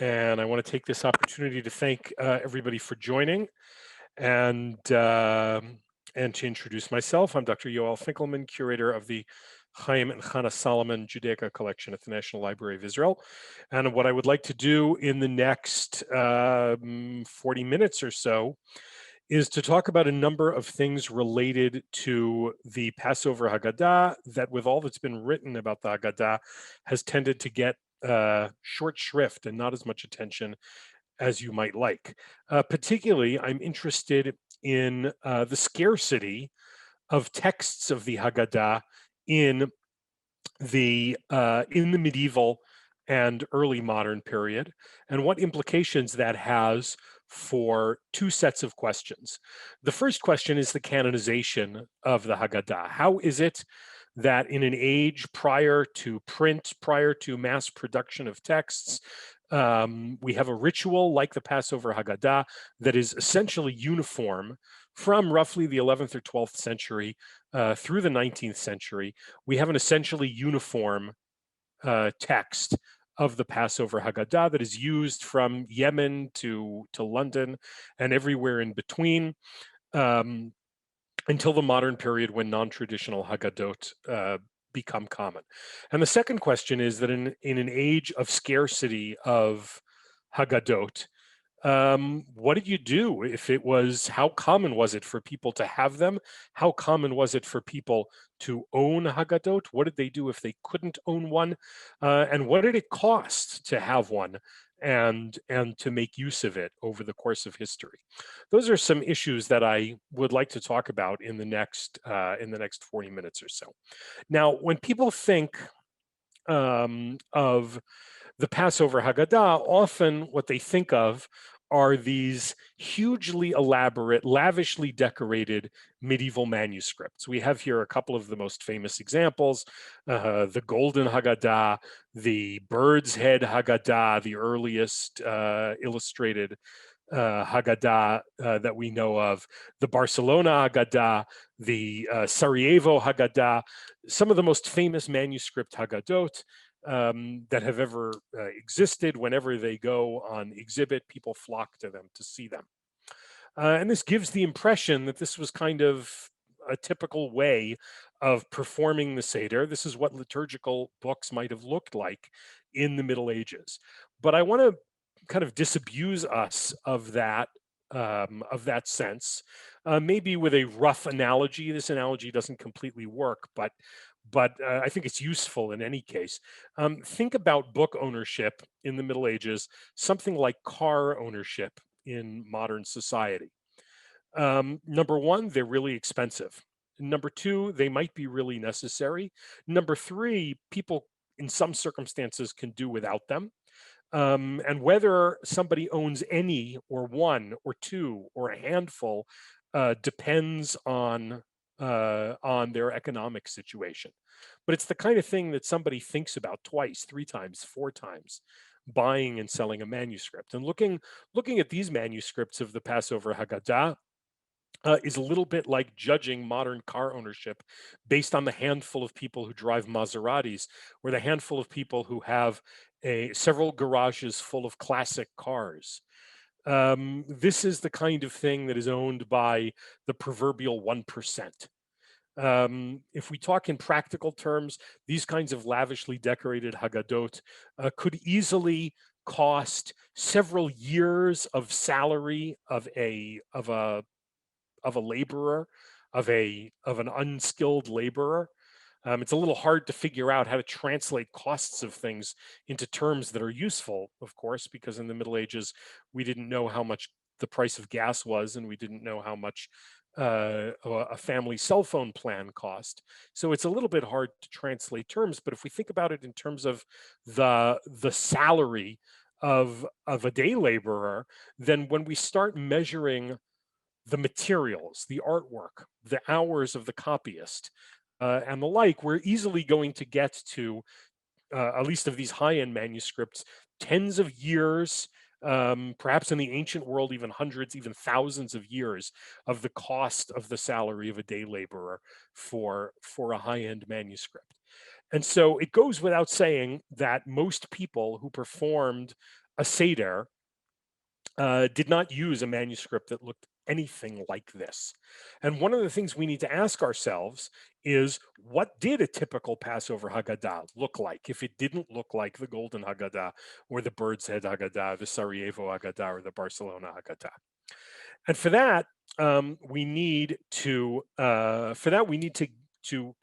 And I want to take this opportunity to thank everybody for joining and to introduce myself. I'm Dr. Yoel Finkelman, curator of the Chaim and Chana Solomon Judaica collection at the National Library of Israel. And what I would like to do in the next 40 minutes or so is to talk about a number of things related to the Passover Haggadah that, with all that's been written about the Haggadah, has tended to get short shrift and not as much attention as you might like. Particularly, I'm interested in the scarcity of texts of the Haggadah in the medieval and early modern period, and what implications that has for two sets of questions. The first question is the canonization of the Haggadah. How is it that in an age prior to print, prior to mass production of texts, we have a ritual like the Passover Haggadah that is essentially uniform from roughly the 11th or 12th century through the 19th century? We have an essentially uniform text of the Passover Haggadah that is used from Yemen to London and everywhere in between, until the modern period when non-traditional Haggadot become common. And the second question is that in an age of scarcity of Haggadot, what did you do if it was, how common was it for people to have them? How common was it for people to own Haggadot? What did they do if they couldn't own one? And what did it cost to have one and to make use of it over the course of history? Those are some issues that I would like to talk about in the next 40 minutes or so. Now, when people think of the Passover Haggadah, often what they think of are these hugely elaborate, lavishly decorated medieval manuscripts. We have here a couple of the most famous examples, the Golden Haggadah, the Bird's Head Haggadah, the earliest illustrated Haggadah that we know of, the Barcelona Haggadah, the Sarajevo Haggadah, some of the most famous manuscript Haggadot that have ever existed. Whenever they go on exhibit, people flock to them to see them. And this gives the impression that this was kind of a typical way of performing the Seder. This is what liturgical books might have looked like in the Middle Ages. But I want to kind of disabuse us of that sense, maybe with a rough analogy. This analogy doesn't completely work, but I think it's useful in any case. Think about book ownership in the Middle Ages, something like car ownership in modern society. Number one, they're really expensive. Number two, they might be really necessary. Number three, people in some circumstances can do without them. And whether somebody owns any or one or two or a handful depends on their economic situation. But it's the kind of thing that somebody thinks about twice, three times, four times, buying and selling a manuscript. And looking at these manuscripts of the Passover Haggadah is a little bit like judging modern car ownership based on the handful of people who drive Maseratis, or the handful of people who have several garages full of classic cars. This is the kind of thing that is owned by the proverbial 1%. If we talk in practical terms, these kinds of lavishly decorated Haggadot could easily cost several years of salary of a laborer, of an unskilled laborer. It's a little hard to figure out how to translate costs of things into terms that are useful, of course, because in the Middle Ages, we didn't know how much the price of gas was, and we didn't know how much a family cell phone plan cost. So it's a little bit hard to translate terms. But if we think about it in terms of the salary of a day laborer, then when we start measuring the materials, the artwork, the hours of the copyist, and the like, we're easily going to get to, at least of these high-end manuscripts, tens of years, perhaps in the ancient world, even hundreds, even thousands of years of the cost of the salary of a day laborer for a high-end manuscript. And so it goes without saying that most people who performed a Seder did not use a manuscript that looked anything like this. And one of the things we need to ask ourselves is, what did a typical Passover Haggadah look like if it didn't look like the Golden Haggadah or the Bird's Head Haggadah, the Sarajevo Haggadah, or the Barcelona Haggadah? And for that, we need to kind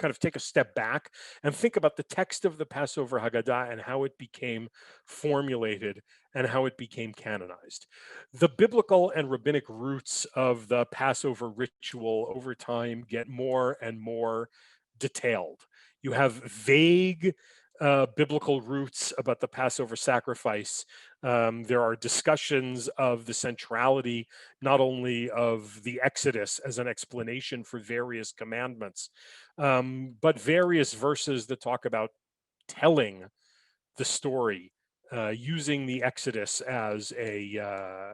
of take a step back and think about the text of the Passover Haggadah and how it became formulated and how it became canonized. The biblical and rabbinic roots of the Passover ritual over time get more and more detailed. You have vague biblical roots about the Passover sacrifice. There are discussions of the centrality not only of the Exodus as an explanation for various commandments, but various verses that talk about telling the story, using the Exodus as a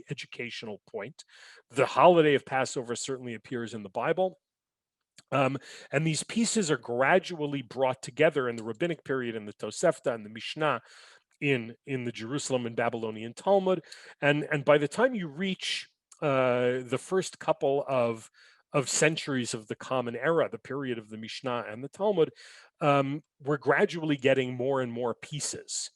educational point. The holiday of Passover certainly appears in the Bible. And these pieces are gradually brought together in the rabbinic period, in the Tosefta and the Mishnah, in the Jerusalem and Babylonian Talmud, and by the time you reach the first couple of centuries of the Common Era, the period of the Mishnah and the Talmud, we're gradually getting more and more pieces.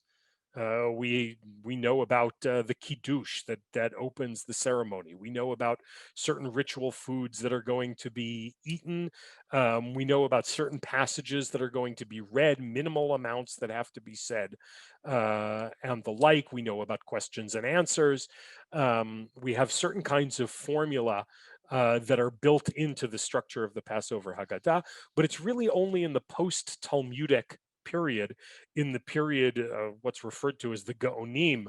We know about the kiddush that opens the ceremony. We know about certain ritual foods that are going to be eaten. We know about certain passages that are going to be read, minimal amounts that have to be said, and the like. We know about questions and answers. We have certain kinds of formula that are built into the structure of the Passover Haggadah, but it's really only in the post-Talmudic period, in the period what's referred to as the Gaonim,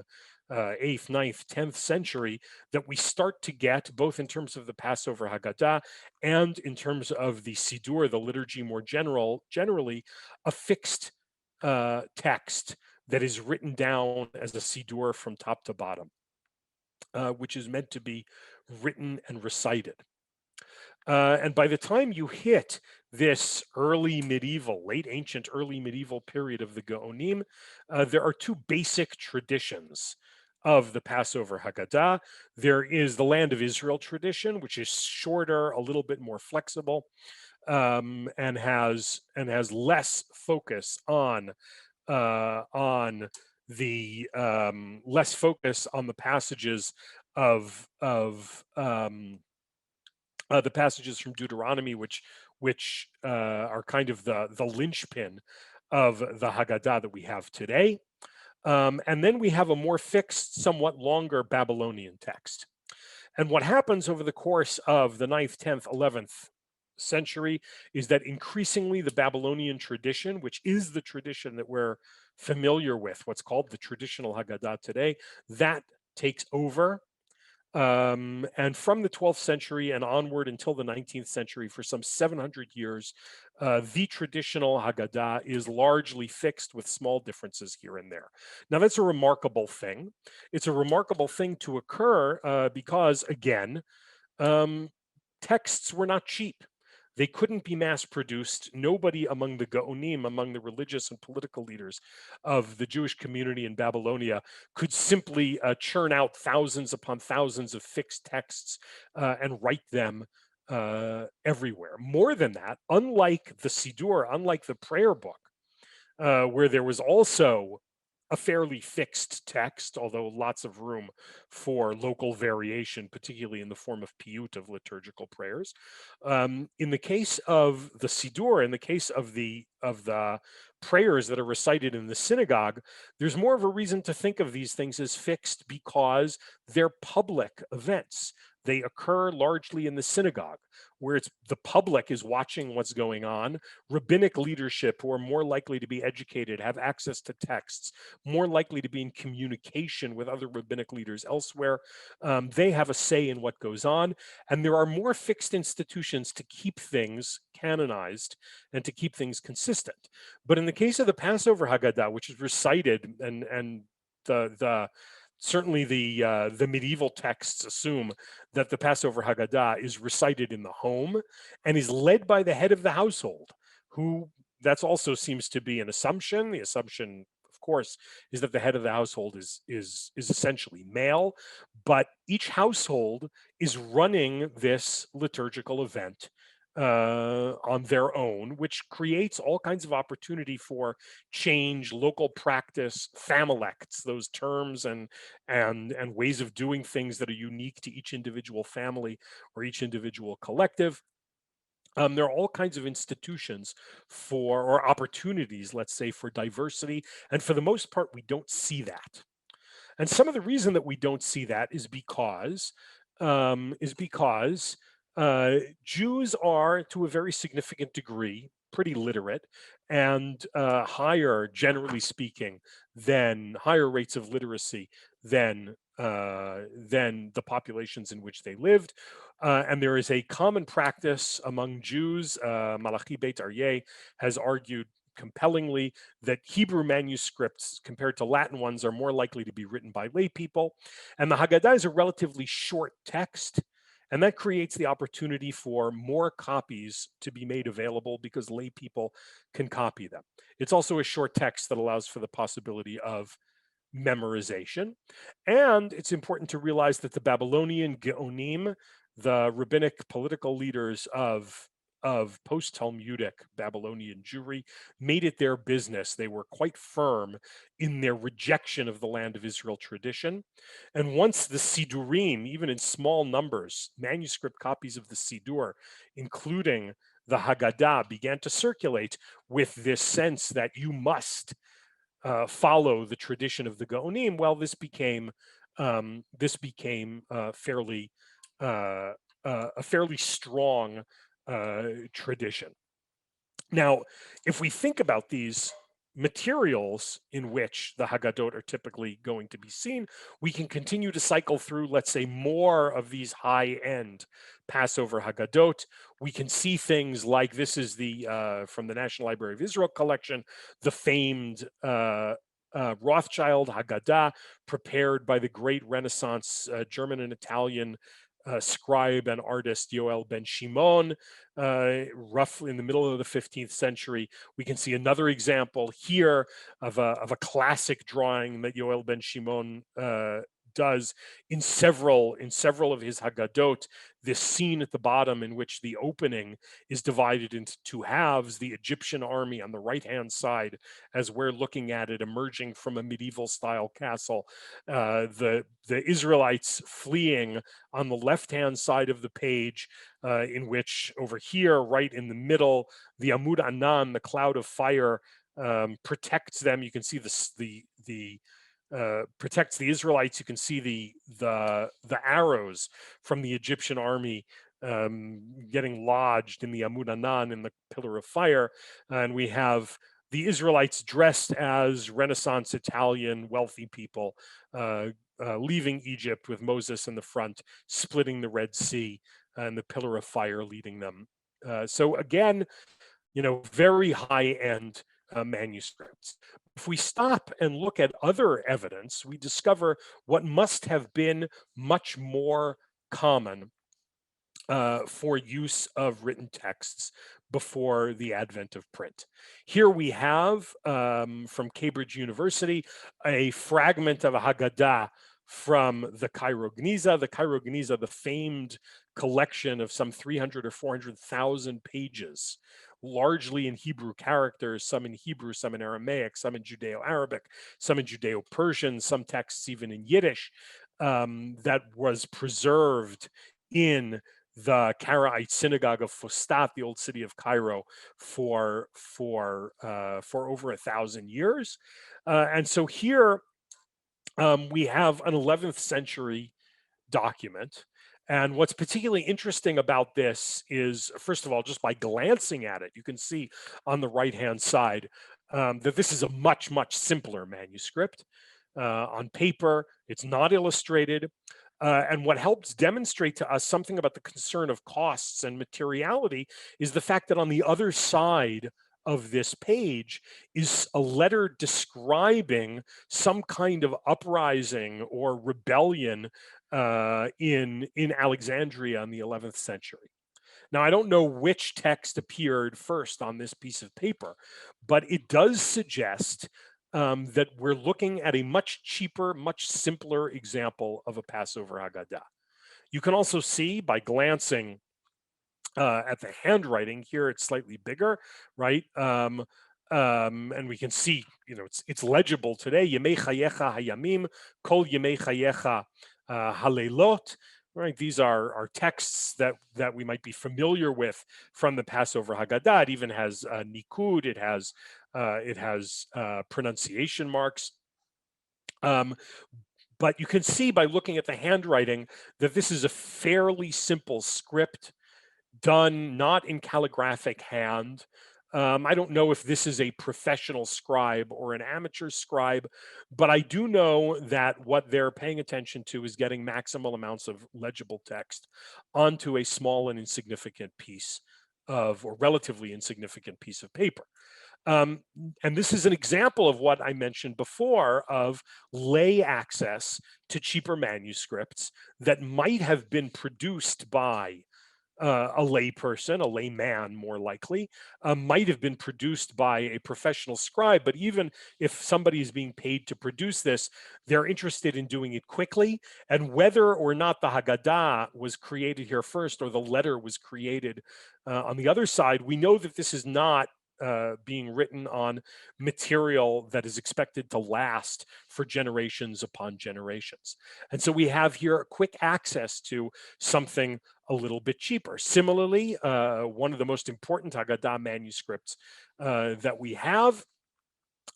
8th, 9th, 10th century, that we start to get, both in terms of the Passover Haggadah and in terms of the Siddur, the liturgy more generally, a fixed text that is written down as a Siddur from top to bottom, which is meant to be written and recited. And by the time you hit this early medieval, late ancient, early medieval period of the Gaonim, there are two basic traditions of the Passover Haggadah. There is the Land of Israel tradition, which is shorter, a little bit more flexible, and has less focus on the passages of the passages from Deuteronomy, which are kind of the linchpin of the Haggadah that we have today. And then we have a more fixed, somewhat longer Babylonian text. And what happens over the course of the 9th, 10th, 11th century is that increasingly the Babylonian tradition, which is the tradition that we're familiar with, what's called the traditional Haggadah today, that takes over. And from the 12th century and onward until the 19th century, for some 700 years, the traditional Haggadah is largely fixed with small differences here and there. Now, that's a remarkable thing. It's a remarkable thing to occur because, again, texts were not cheap. They couldn't be mass produced. Nobody among the Gaonim, among the religious and political leaders of the Jewish community in Babylonia, could simply churn out thousands upon thousands of fixed texts and write them everywhere. More than that, unlike the Siddur, unlike the prayer book, where there was also a fairly fixed text, although lots of room for local variation, particularly in the form of piyut, of liturgical prayers. In the case of the Siddur, in the case of the prayers that are recited in the synagogue, there's more of a reason to think of these things as fixed because they're public events. They occur largely in the synagogue, where the public is watching what's going on. Rabbinic leadership, who are more likely to be educated, have access to texts, more likely to be in communication with other rabbinic leaders elsewhere. They have a say in what goes on, and there are more fixed institutions to keep things canonized and to keep things consistent. But in the case of the Passover Haggadah, which is recited, and certainly the medieval texts assume that the Passover Haggadah is recited in the home and is led by the head of the household, who, that also seems to be an assumption. The assumption, of of course, is that the head of the household is essentially male, but each household is running this liturgical event on their own, which creates all kinds of opportunity for change, local practice, familects, those terms and ways of doing things that are unique to each individual family or each individual collective. There are all kinds of institutions for, or opportunities, let's say, for diversity. And for the most part, we don't see that. And some of the reason that we don't see that is because Jews are, to a very significant degree, pretty literate and higher, generally speaking, than higher rates of literacy than the populations in which they lived. And there is a common practice among Jews. Malachi Beit Aryeh has argued compellingly that Hebrew manuscripts compared to Latin ones are more likely to be written by lay people. And the Haggadah is a relatively short text. And that creates the opportunity for more copies to be made available because lay people can copy them. It's also a short text that allows for the possibility of memorization. And it's important to realize that the Babylonian Geonim, the rabbinic political leaders of post-Talmudic Babylonian Jewry, made it their business. They were quite firm in their rejection of the land of Israel tradition. And once the Sidurim, even in small numbers, manuscript copies of the Sidur, including the Haggadah, began to circulate with this sense that you must follow the tradition of the Gaonim, well, this became fairly a fairly strong tradition. Now, if we think about these materials in which the Haggadot are typically going to be seen, we can continue to cycle through, let's say, more of these high-end Passover Haggadot. We can see things like this is the from the National Library of Israel collection, the famed Rothschild Haggadah, prepared by the great Renaissance German and Italian scribe and artist Yoel Ben Shimon, roughly in the middle of the 15th century. We can see another example here of a classic drawing that Yoel Ben Shimon does in several of his Haggadot. This scene at the bottom in which the opening is divided into two halves, the Egyptian army on the right-hand side, as we're looking at it emerging from a medieval-style castle, the Israelites fleeing on the left-hand side of the page, in which over here, right in the middle, the Amud Anan, the cloud of fire, protects them. You can see the protects the Israelites. You can see the arrows from the Egyptian army getting lodged in the Amud Anan in the pillar of fire, and we have the Israelites dressed as Renaissance Italian wealthy people, leaving Egypt with Moses in the front, splitting the Red Sea, and the pillar of fire leading them. So again, very high-end manuscripts. If we stop and look at other evidence, we discover what must have been much more common for use of written texts before the advent of print. Here we have, from Cambridge University, a fragment of a Haggadah from the Cairo Geniza. The Cairo Geniza, the famed collection of some 300 or 400,000 pages, largely in Hebrew characters, some in Hebrew, some in Aramaic, some in Judeo-Arabic, some in Judeo-Persian, some texts even in Yiddish, that was preserved in the Karaite synagogue of Fustat, the old city of Cairo, for over 1,000 years. And so here we have an 11th century document. And what's particularly interesting about this is, first of all, just by glancing at it, you can see on the right-hand side that this is a much, much simpler manuscript. On paper, it's not illustrated. And what helps demonstrate to us something about the concern of costs and materiality is the fact that on the other side of this page is a letter describing some kind of uprising or rebellion in Alexandria in the 11th century. Now, I don't know which text appeared first on this piece of paper, but it does suggest that we're looking at a much cheaper, much simpler example of a Passover Haggadah. You can also see by glancing at the handwriting here, it's slightly bigger, right? And we can see, it's legible today. Yemei chayecha hayamim, kol yemei chayecha halelot. Right, these are texts that we might be familiar with from the Passover Haggadah. It even has nikud. It has pronunciation marks. But you can see by looking at the handwriting that this is a fairly simple script done not in calligraphic hand. I don't know if this is a professional scribe or an amateur scribe, but I do know that what they're paying attention to is getting maximal amounts of legible text onto a small and insignificant piece of, or relatively insignificant piece of paper. And this is an example of what I mentioned before of lay access to cheaper manuscripts that might have been produced by a layperson, a layman more likely, might have been produced by a professional scribe. But even if somebody is being paid to produce this, they're interested in doing it quickly. And whether or not the Haggadah was created here first or the letter was created on the other side, we know that this is not being written on material that is expected to last for generations upon generations. And so we have here quick access to something a little bit cheaper. Similarly, one of the most important Haggadah manuscripts that we have,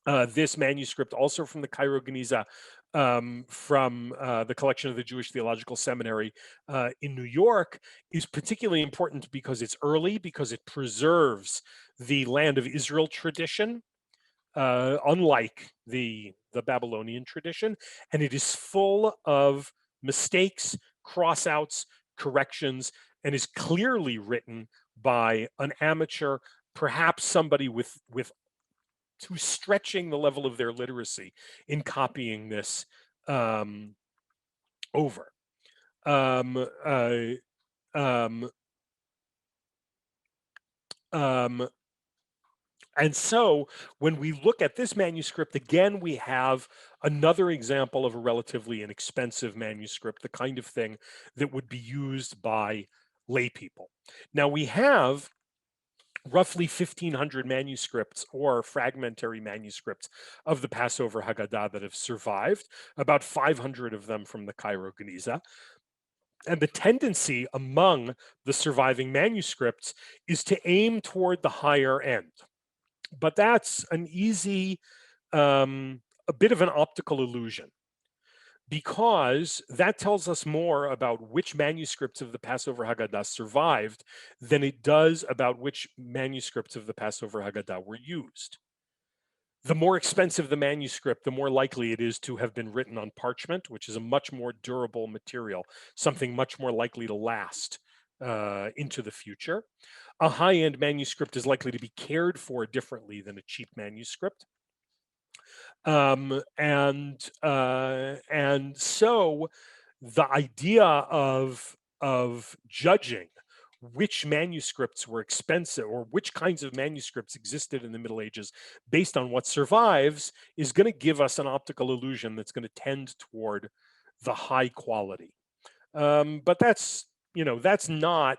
this manuscript also from the Cairo Geniza, from the collection of the Jewish Theological Seminary in New York, is particularly important because it's early, because it preserves the land of Israel tradition, unlike the Babylonian tradition, and it is full of mistakes, crossouts, corrections, and is clearly written by an amateur, perhaps somebody who's stretching the level of their literacy in copying this over. Um, and so when we look at this manuscript, again, we have another example of a relatively inexpensive manuscript, the kind of thing that would be used by lay people. Now we have roughly 1,500 manuscripts or fragmentary manuscripts of the Passover Haggadah that have survived, about 500 of them from the Cairo Geniza. And the tendency among the surviving manuscripts is to aim toward the higher end. But that's an easy, a bit of an optical illusion, because that tells us more about which manuscripts of the Passover Haggadah survived than it does about which manuscripts of the Passover Haggadah were used. The more expensive the manuscript, the more likely it is to have been written on parchment, which is a much more durable material, something much more likely to last into the future. A high-end manuscript is likely to be cared for differently than a cheap manuscript. And so the idea of judging which manuscripts were expensive or which kinds of manuscripts existed in the Middle Ages based on what survives is going to give us an optical illusion that's going to tend toward the high quality. But that's not,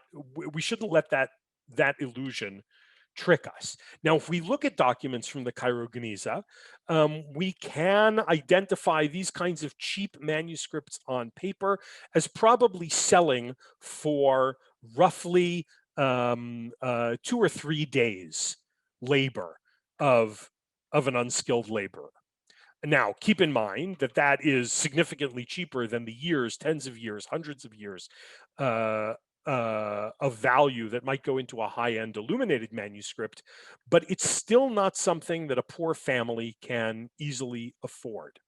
we shouldn't let that illusion trick us. Now, if we look at documents from the Cairo Geniza, we can identify these kinds of cheap manuscripts on paper as probably selling for roughly 2 or 3 days labor of an unskilled laborer. Now, keep in mind that that is significantly cheaper than the years, tens of years, hundreds of years of value that might go into a high-end illuminated manuscript, but it's still not something that a poor family can easily afford.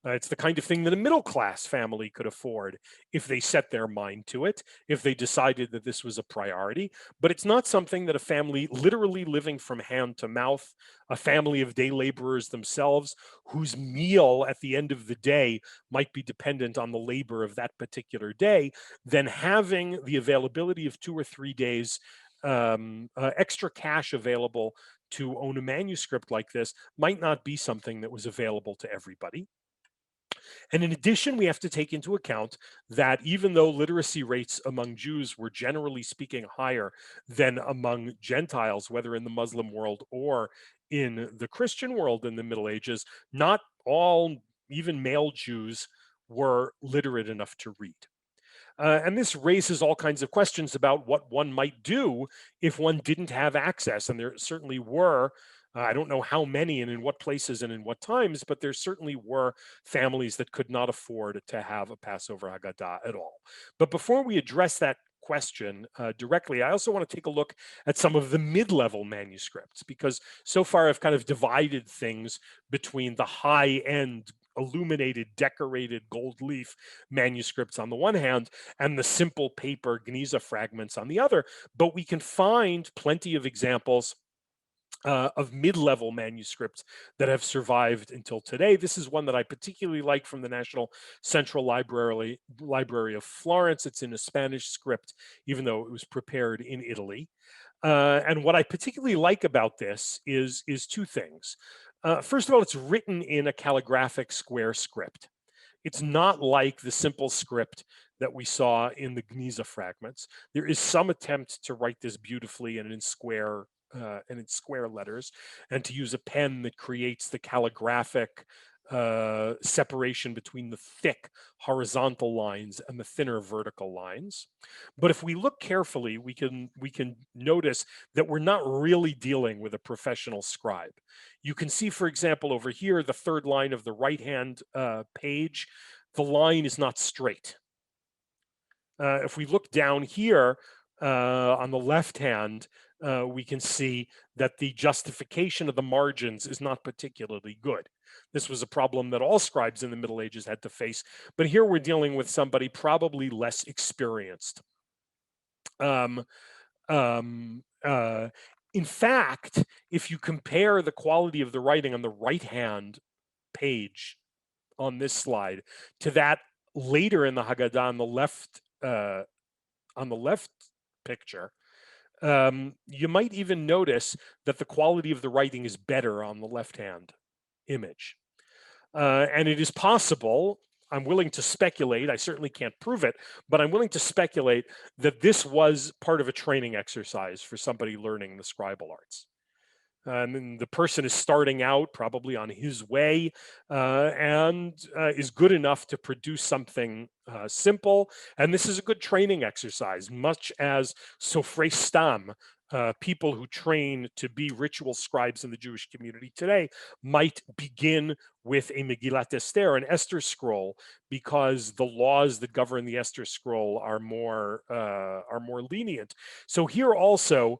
It's the kind of thing that a middle-class family could afford if they set their mind to it, if they decided that this was a priority. But it's not something that a family literally living from hand to mouth, a family of day laborers themselves, whose meal at the end of the day might be dependent on the labor of that particular day, then having the availability of 2 or 3 days extra cash available to own a manuscript like this might not be something that was available to everybody. And in addition, we have to take into account that even though literacy rates among Jews were generally speaking higher than among Gentiles, whether in the Muslim world or in the Christian world in the Middle Ages, not all, even male Jews, were literate enough to read. And this raises all kinds of questions about what one might do if one didn't have access. And there certainly were, I don't know how many and in what places and in what times, but there certainly were families that could not afford to have a Passover Haggadah at all. But before we address that question directly, I also want to take a look at some of the mid-level manuscripts, because so far I've kind of divided things between the high-end illuminated, decorated gold leaf manuscripts on the one hand, and the simple paper Geniza fragments on the other. But we can find plenty of examples of mid-level manuscripts that have survived until today. This is one that I particularly like from the National Central Library of Florence. It's in a Spanish script, even though it was prepared in Italy. And what I particularly like about this is two things. First of all, it's written in a calligraphic square script. It's not like the simple script that we saw in the Geniza fragments. There is some attempt to write this beautifully and in square letters, and to use a pen that creates the calligraphic separation between the thick horizontal lines and the thinner vertical lines. But if we look carefully, we can notice that we're not really dealing with a professional scribe. You can see, for example, over here, the third line of the right-hand page, the line is not straight. If we look down here on the left hand, we can see that the justification of the margins is not particularly good. This was a problem that all scribes in the Middle Ages had to face, but here we're dealing with somebody probably less experienced. In fact, if you compare the quality of the writing on the right-hand page on this slide to that later in the Haggadah on the left picture, you might even notice that the quality of the writing is better on the left-hand image. And it is possible, I'm willing to speculate, I certainly can't prove it, but I'm willing to speculate that this was part of a training exercise for somebody learning the scribal arts. And the person is starting out probably on his way and is good enough to produce something simple. And this is a good training exercise, much as Sofrei Stam, people who train to be ritual scribes in the Jewish community today, might begin with a Megillat Esther, an Esther scroll, because the laws that govern the Esther scroll are more lenient. So here also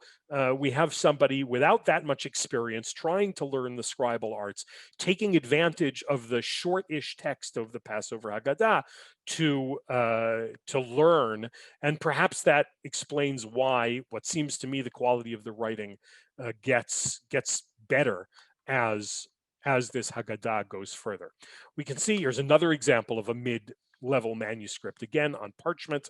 we have somebody without that much experience trying to learn the scribal arts, taking advantage of the short-ish text of the Passover Haggadah to learn, and perhaps that explains why what seems to me the quality of the writing gets better as this Haggadah goes further. We can see here's another example of a mid-level manuscript, again on parchment,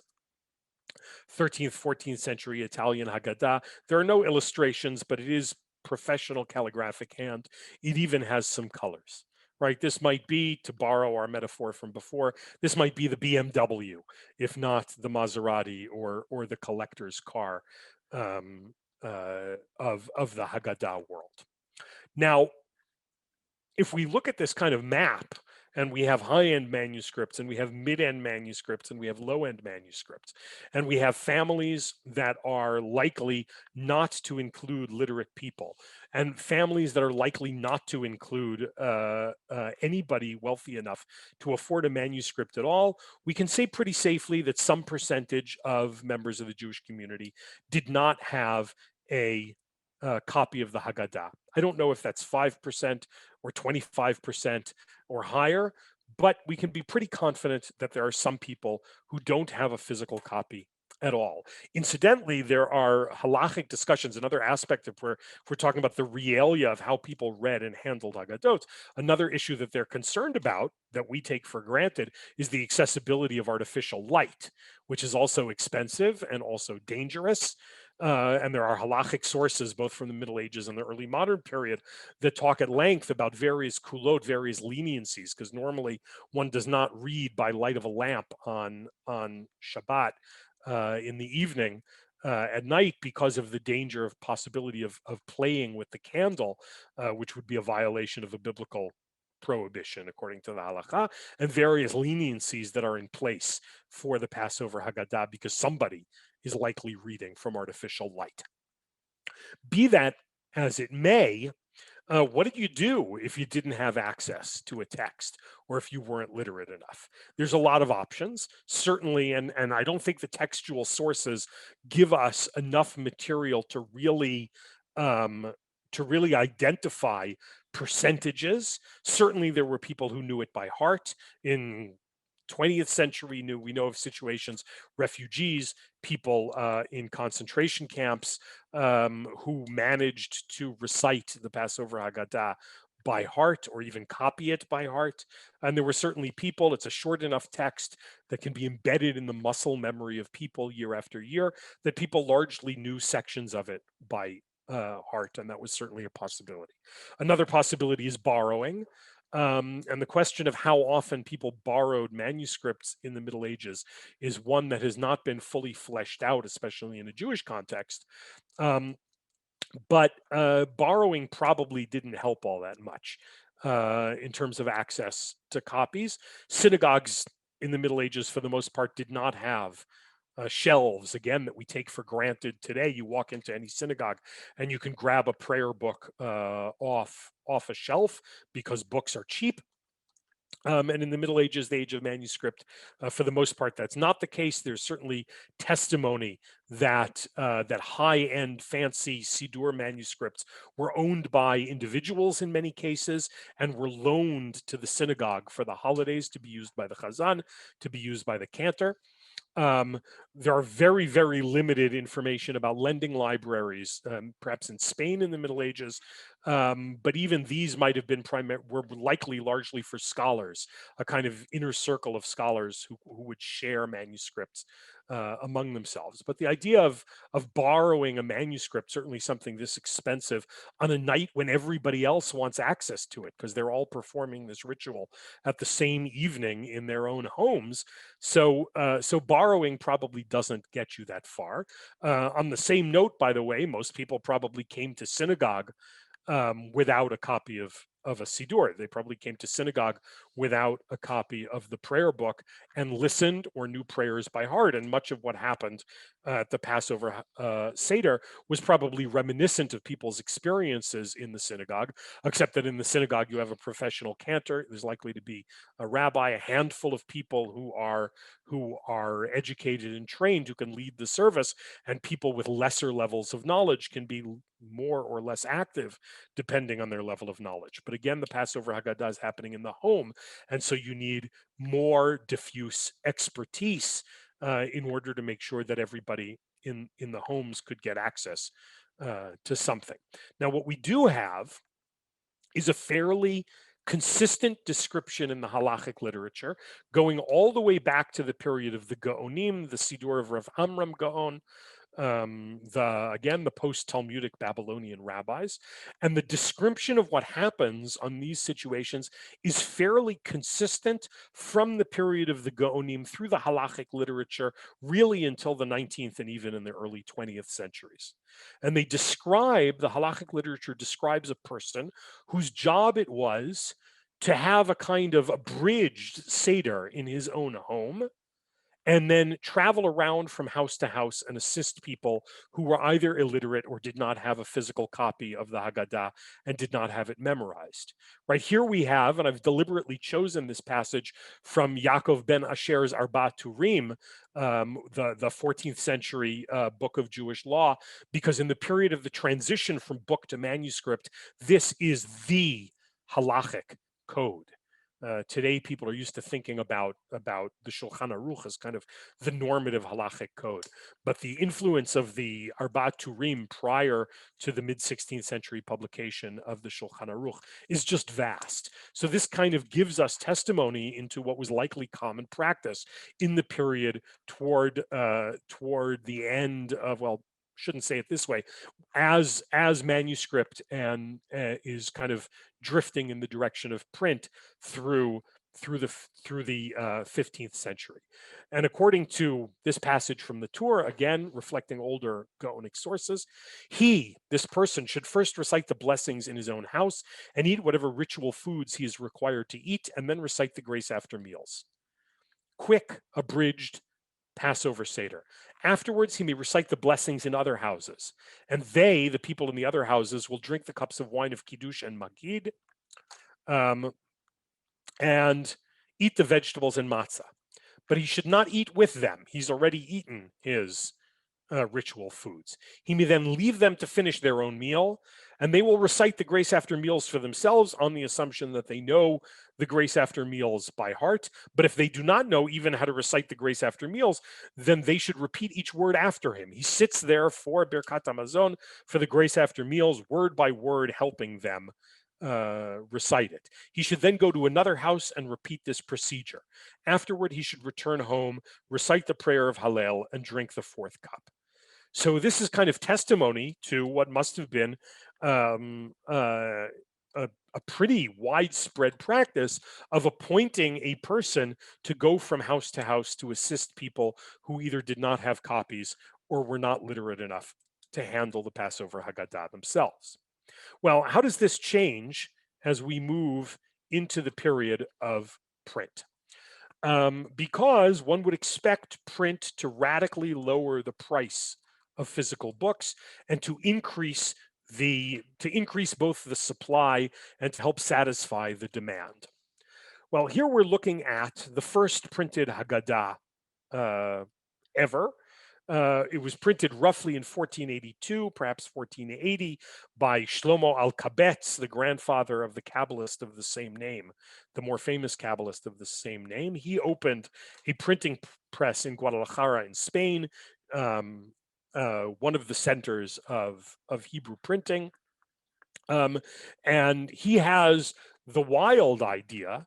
13th, 14th century Italian Haggadah. There are no illustrations, but it is professional calligraphic hand. It even has some colors, right? This might be, to borrow our metaphor from before, this might be the BMW, if not the Maserati or the collector's car of the Haggadah world. Now, if we look at this kind of map, and we have high-end manuscripts, and we have mid-end manuscripts, and we have low-end manuscripts, and we have families that are likely not to include literate people, and families that are likely not to include anybody wealthy enough to afford a manuscript at all, we can say pretty safely that some percentage of members of the Jewish community did not have a copy of the Haggadah. I don't know if that's 5% or 25% or higher, but we can be pretty confident that there are some people who don't have a physical copy at all. Incidentally, there are halachic discussions, another aspect of where if we're talking about the realia of how people read and handled Haggadot. Another issue that they're concerned about that we take for granted is the accessibility of artificial light, which is also expensive and also dangerous. And there are halachic sources, both from the Middle Ages and the early modern period, that talk at length about various kulot, various leniencies, because normally one does not read by light of a lamp on Shabbat in the evening. At night, because of the danger of possibility of playing with the candle, which would be a violation of a biblical prohibition according to the halakha, and various leniencies that are in place for the Passover Haggadah because somebody is likely reading from artificial light. Be that as it may, what did you do if you didn't have access to a text or if you weren't literate enough? There's a lot of options, certainly, and I don't think the textual sources give us enough material um, to really identify percentages. Certainly, there were people who knew it by heart. In 20th century, we know of situations, refugees, people in concentration camps who managed to recite the Passover Haggadah by heart or even copy it by heart. And there were certainly people, it's a short enough text that can be embedded in the muscle memory of people year after year, that people largely knew sections of it by heart, and that was certainly a possibility. Another possibility is borrowing. And the question of how often people borrowed manuscripts in the Middle Ages is one that has not been fully fleshed out, especially in a Jewish context. But borrowing probably didn't help all that much in terms of access to copies. Synagogues in the Middle Ages, for the most part, did not have shelves, again, that we take for granted today. You walk into any synagogue and you can grab a prayer book off a shelf because books are cheap. And in the Middle Ages, the age of manuscript, for the most part, that's not the case. There's certainly testimony that that high-end, fancy Siddur manuscripts were owned by individuals in many cases and were loaned to the synagogue for the holidays to be used by the chazan, to be used by the cantor. Um, there are very, very limited information about lending libraries, perhaps in Spain in the Middle Ages, but even these might have been were likely largely for scholars, a kind of inner circle of scholars who would share manuscripts among themselves. But the idea of borrowing a manuscript, certainly something this expensive, on a night when everybody else wants access to it, because they're all performing this ritual at the same evening in their own homes. So borrowing probably doesn't get you that far. On the same note, by the way, most people probably came to synagogue without a copy of a Siddur. They probably came to synagogue without a copy of the prayer book and listened or knew prayers by heart. And much of what happened at the Passover Seder was probably reminiscent of people's experiences in the synagogue, except that in the synagogue you have a professional cantor. There's likely to be a rabbi, a handful of people who are educated and trained who can lead the service, and people with lesser levels of knowledge can be more or less active depending on their level of knowledge. But again, the Passover Haggadah is happening in the home, and so you need more diffuse expertise in order to make sure that everybody in the homes could get access to something. Now, what we do have is a fairly consistent description in the halachic literature, going all the way back to the period of the Gaonim, the Siddur of Rav Amram Gaon, the post-Talmudic Babylonian rabbis, and the description of what happens on these situations is fairly consistent from the period of the Gaonim through the halachic literature, really until the 19th and even in the early 20th centuries. And the halachic literature describes a person whose job it was to have a kind of abridged Seder in his own home, and then travel around from house to house and assist people who were either illiterate or did not have a physical copy of the Haggadah and did not have it memorized. Right here we have, and I've deliberately chosen this passage from Yaakov ben Asher's Arba Turim, the 14th century book of Jewish law, because in the period of the transition from book to manuscript, this is the halachic code. Today, people are used to thinking about the Shulchan Aruch as kind of the normative halachic code, but the influence of the Arba Turim prior to the mid-16th century publication of the Shulchan Aruch is just vast. So this kind of gives us testimony into what was likely common practice in the period toward the end of, well, shouldn't say it this way, as manuscript and is kind of drifting in the direction of print through the 15th century. And according to this passage from the Torah, again reflecting older Gaonic sources, this person, should first recite the blessings in his own house and eat whatever ritual foods he is required to eat, and then recite the grace after meals. Quick, abridged Passover Seder. Afterwards, he may recite the blessings in other houses, and they, the people in the other houses, will drink the cups of wine of Kiddush and Magid, and eat the vegetables and matzah. But he should not eat with them. He's already eaten his ritual foods. He may then leave them to finish their own meal, and they will recite the grace after meals for themselves on the assumption that they know the grace after meals by heart. But if they do not know even how to recite the grace after meals, then they should repeat each word after him. He sits there for Birkat Hamazon, for the grace after meals, word by word, helping them recite it. He should then go to another house and repeat this procedure. Afterward, he should return home, recite the prayer of Hallel, and drink the fourth cup. So this is kind of testimony to what must have been a pretty widespread practice of appointing a person to go from house to house to assist people who either did not have copies or were not literate enough to handle the Passover Haggadah themselves. Well, how does this change as we move into the period of print? Because one would expect print to radically lower the price of physical books and to increase both the supply and to help satisfy the demand. Well, here we're looking at the first printed Haggadah ever. It was printed roughly in 1482, perhaps 1480, by Shlomo Alkabetz, the grandfather of the Kabbalist of the same name, the more famous Kabbalist of the same name. He opened a printing press in Guadalajara in Spain, one of the centers of Hebrew printing. And he has the wild idea,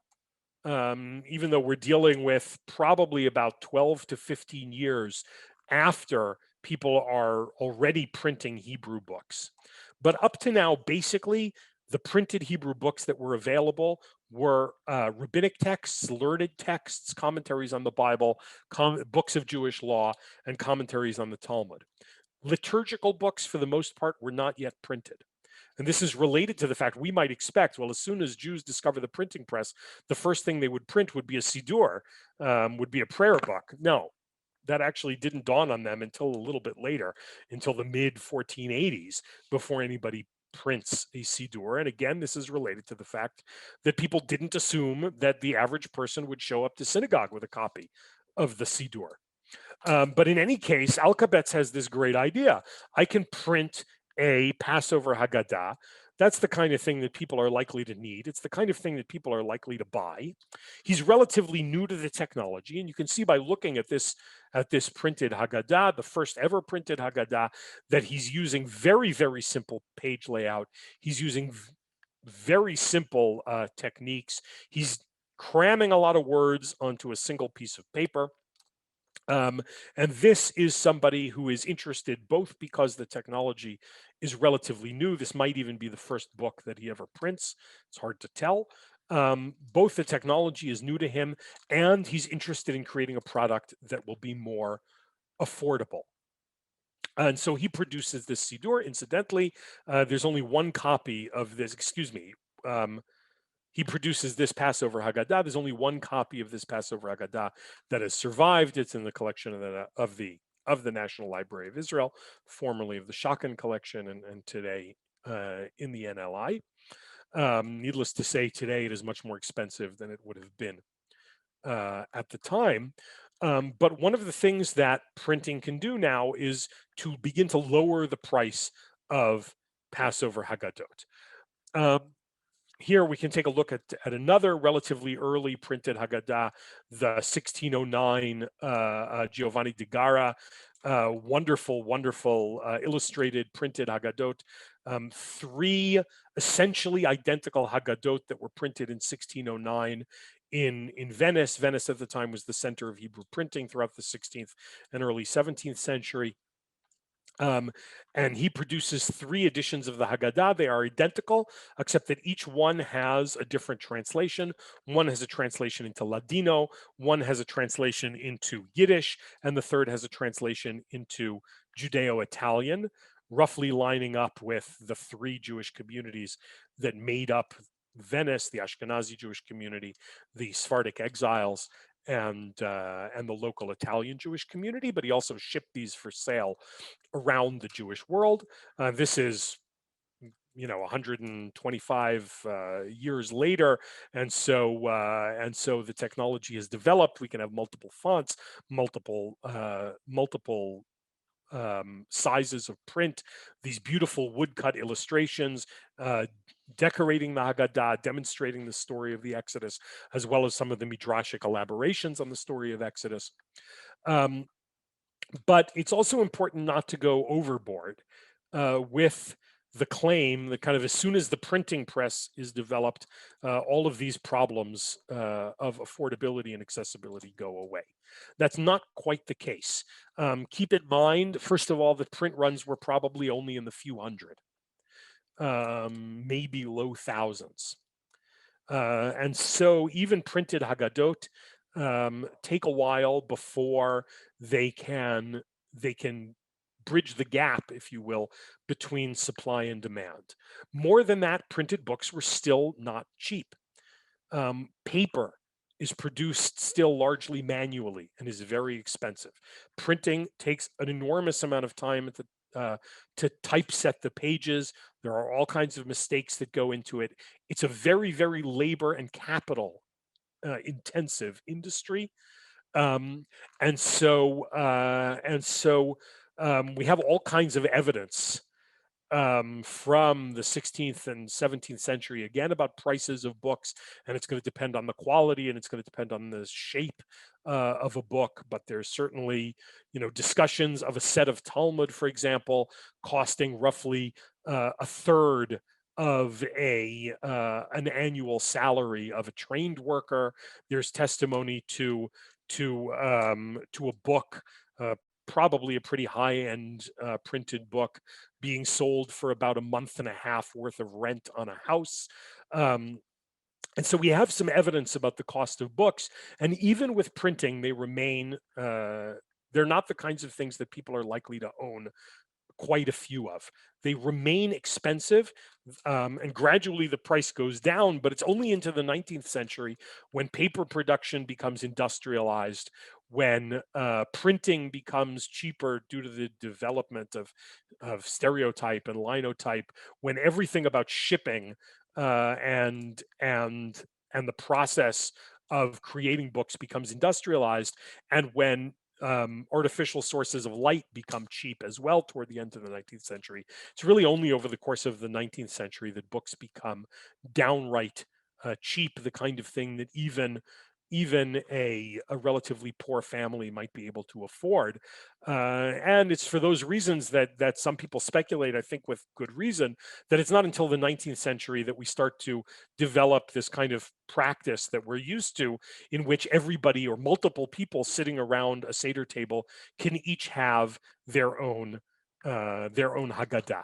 even though we're dealing with probably about 12 to 15 years after people are already printing Hebrew books. But up to now, basically, the printed Hebrew books that were available were rabbinic texts, learned texts, commentaries on the Bible, books of Jewish law, and commentaries on the Talmud. Liturgical books, for the most part, were not yet printed. And this is related to the fact we might expect, well, as soon as Jews discover the printing press, the first thing they would print would be a Siddur, would be a prayer book. No, that actually didn't dawn on them until a little bit later, until the mid 1480s, before anybody prints a Siddur. And again, this is related to the fact that people didn't assume that the average person would show up to synagogue with a copy of the Siddur. But in any case, Alkabetz has this great idea. I can print a Passover Haggadah. That's the kind of thing that people are likely to need. It's the kind of thing that people are likely to buy. He's relatively new to the technology, and you can see by looking at this printed Haggadah, the first ever printed Haggadah, that he's using very, very simple page layout. He's using very simple techniques. He's cramming a lot of words onto a single piece of paper. And this is somebody who is interested both because the technology is relatively new. This might even be the first book that he ever prints. It's hard to tell. Both the technology is new to him, and he's interested in creating a product that will be more affordable. And so he produces this Siddur. Incidentally, there's only one copy of this, he produces this Passover Haggadah. There's only one copy of this Passover Haggadah that has survived. It's in the collection of the National Library of Israel, formerly of the Shotgun Collection, and today in the NLI. Needless to say, today it is much more expensive than it would have been at the time. But one of the things that printing can do now is to begin to lower the price of Passover Haggadot. Here we can take a look at another relatively early printed Haggadah, the 1609 Giovanni de Gara, wonderful illustrated printed Haggadot. Three essentially identical Haggadot that were printed in 1609 in Venice. Venice at the time was the center of Hebrew printing throughout the 16th and early 17th century. And he produces 3 editions of the Haggadah. They are identical, except that each one has a different translation. One has a translation into Ladino, one has a translation into Yiddish, and the third has a translation into Judeo-Italian, roughly lining up with the 3 Jewish communities that made up Venice: the Ashkenazi Jewish community, the Sephardic exiles, and the local Italian Jewish community. But he also shipped these for sale around the Jewish world. This is 125 years later, and so the technology has developed. We can have multiple fonts, multiple sizes of print, these beautiful woodcut illustrations, decorating the Haggadah, demonstrating the story of the Exodus, as well as some of the midrashic elaborations on the story of Exodus. But it's also important not to go overboard with the claim that kind of as soon as the printing press is developed, all of these problems of affordability and accessibility go away. That's not quite the case. Keep in mind, first of all, the print runs were probably only in the few hundred, maybe low thousands. And so even printed Haggadot take a while before they can bridge the gap, if you will, between supply and demand. More than that, printed books were still not cheap. Paper is produced still largely manually and is very expensive. Printing takes an enormous amount of time to typeset the pages. There are all kinds of mistakes that go into it. It's a very, very labor and capital intensive industry. And so we have all kinds of evidence from the 16th and 17th century, again, about prices of books, and it's going to depend on the quality and it's going to depend on the shape of a book. But there's certainly, discussions of a set of Talmud, for example, costing roughly a third of an annual salary of a trained worker. There's testimony to a book, probably a pretty high-end printed book, being sold for about a month and a half worth of rent on a house. And so we have some evidence about the cost of books. And even with printing, they remain, they're not the kinds of things that people are likely to own quite a few of. They remain expensive, and gradually the price goes down, but it's only into the 19th century when paper production becomes industrialized, when printing becomes cheaper due to the development of stereotype and linotype, when everything about shipping and the process of creating books becomes industrialized, and when artificial sources of light become cheap as well toward the end of the 19th century. It's really only over the course of the 19th century that books become downright cheap, the kind of thing that even a relatively poor family might be able to afford. And it's for those reasons that some people speculate, I think with good reason, that it's not until the 19th century that we start to develop this kind of practice that we're used to, in which everybody or multiple people sitting around a Seder table can each have their own Haggadah.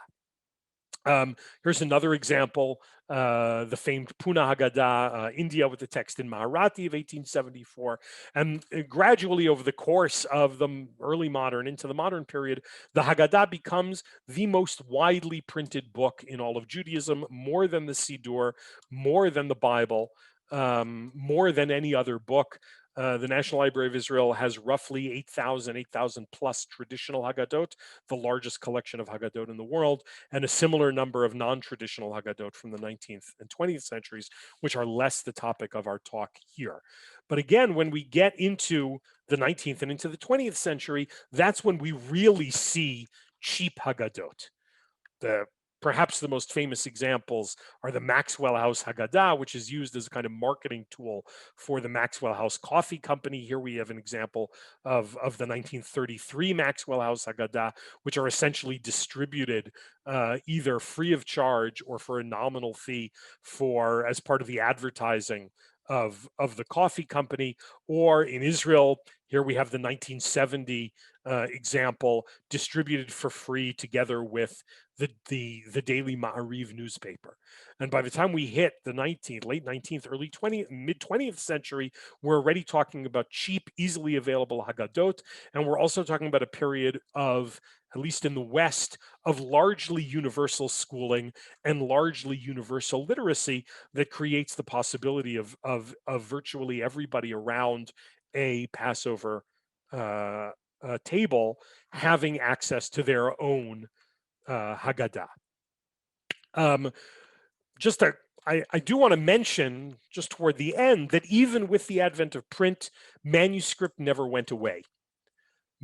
Here's another example, the famed Pune Haggadah, India, with the text in Marathi of 1874. And gradually over the course of the early modern into the modern period, the Haggadah becomes the most widely printed book in all of Judaism, more than the Siddur, more than the Bible, more than any other book. The National Library of Israel has roughly 8,000 plus traditional Haggadot, the largest collection of Haggadot in the world, and a similar number of non-traditional Haggadot from the 19th and 20th centuries, which are less the topic of our talk here. But again, when we get into the 19th and into the 20th century, that's when we really see cheap Haggadot. Perhaps the most famous examples are the Maxwell House Haggadah, which is used as a kind of marketing tool for the Maxwell House Coffee Company. Here we have an example of the 1933 Maxwell House Haggadah, which are essentially distributed either free of charge or for a nominal fee as part of the advertising of the coffee company. Or in Israel, here we have the 1970 example, distributed for free together with the Daily Ma'ariv newspaper. And by the time we hit the late 19th, early 20th, mid 20th century, we're already talking about cheap, easily available Haggadot, and we're also talking about a period of, at least in the West, of largely universal schooling and largely universal literacy that creates the possibility of virtually everybody around a Passover table having access to their own Haggadah. I do want to mention just toward the end that even with the advent of print, manuscript never went away.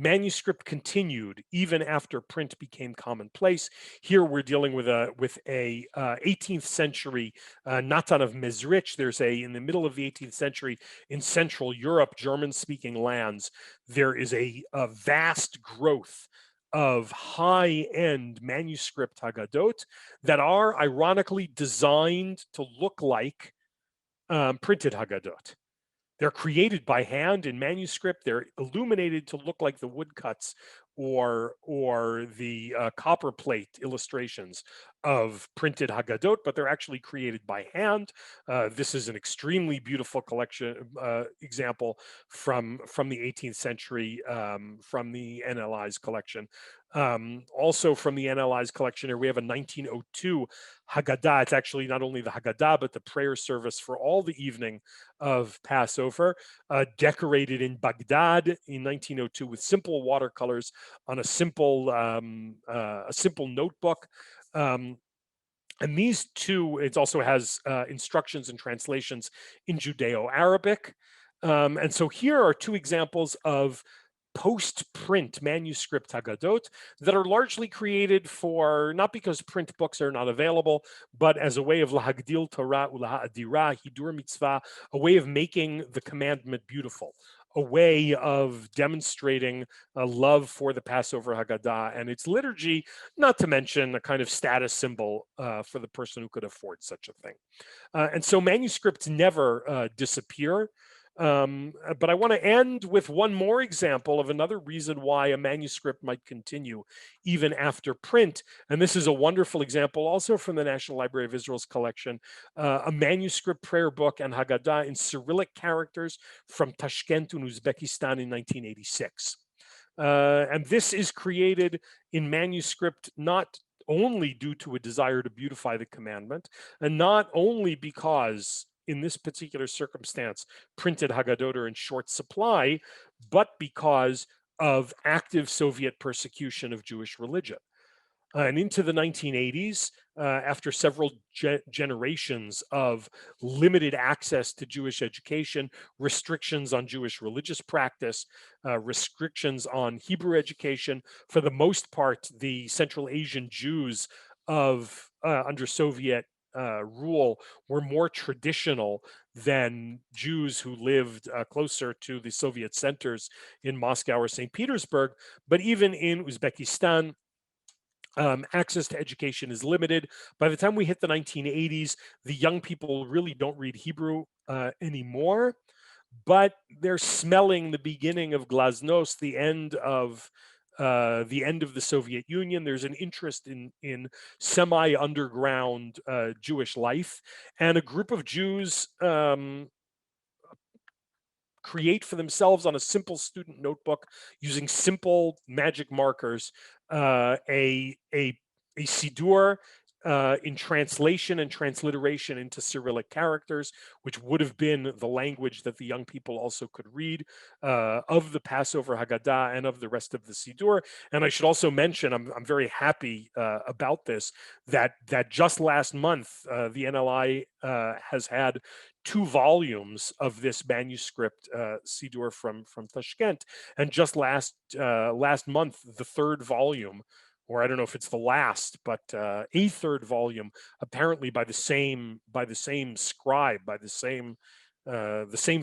Manuscript continued even after print became commonplace. Here we're dealing with a 18th century Natan of Mezrich. There's in the middle of the 18th century in Central Europe, German-speaking lands, there is a vast growth of high-end manuscript Haggadot that are ironically designed to look like printed Haggadot. They're created by hand in manuscript. They're illuminated to look like the woodcuts or the copper plate illustrations of printed Haggadot, but they're actually created by hand. This is an extremely beautiful collection example from the 18th century, from the NLI's collection. Also from the NLI's collection here, we have a 1902 Haggadah. It's actually not only the Haggadah, but the prayer service for all the evening of Passover, decorated in Baghdad in 1902 with simple watercolors on a simple notebook. And these two, it also has instructions and translations in Judeo-Arabic. And so here are two examples of post-print manuscript Haggadot that are largely created for, not because print books are not available, but as a way of lahagdil Torah ulahadira hidur mitzvah, a way of making the commandment beautiful, a way of demonstrating a love for the Passover Haggadah and its liturgy, not to mention a kind of status symbol for the person who could afford such a thing. And so manuscripts never disappear. But I want to end with one more example of another reason why a manuscript might continue even after print. And this is a wonderful example also from the National Library of Israel's collection, a manuscript prayer book and Haggadah in Cyrillic characters from Tashkent in Uzbekistan in 1986. And this is created in manuscript not only due to a desire to beautify the commandment, and not only because in this particular circumstance, printed Haggadot are in short supply, but because of active Soviet persecution of Jewish religion. And into the 1980s, after several generations of limited access to Jewish education, restrictions on Jewish religious practice, restrictions on Hebrew education, for the most part, the Central Asian Jews of under Soviet rule were more traditional than Jews who lived closer to the Soviet centers in Moscow or St. Petersburg. But even in Uzbekistan, access to education is limited. By the time we hit the 1980s, the young people really don't read Hebrew anymore, but they're smelling the beginning of Glasnost, the end of the Soviet Union. There's an interest in semi-underground Jewish life, and a group of Jews create for themselves on a simple student notebook using simple magic markers a Siddur in translation and transliteration into Cyrillic characters, which would have been the language that the young people also could read, of the Passover Haggadah and of the rest of the Siddur. And I should also mention, I'm very happy about this, that just last month, the NLI has had 2 volumes of this manuscript Siddur from Tashkent, and just last month, the 3rd volume, or I don't know if it's the last, but a 3rd volume, apparently by the same scribe, by the same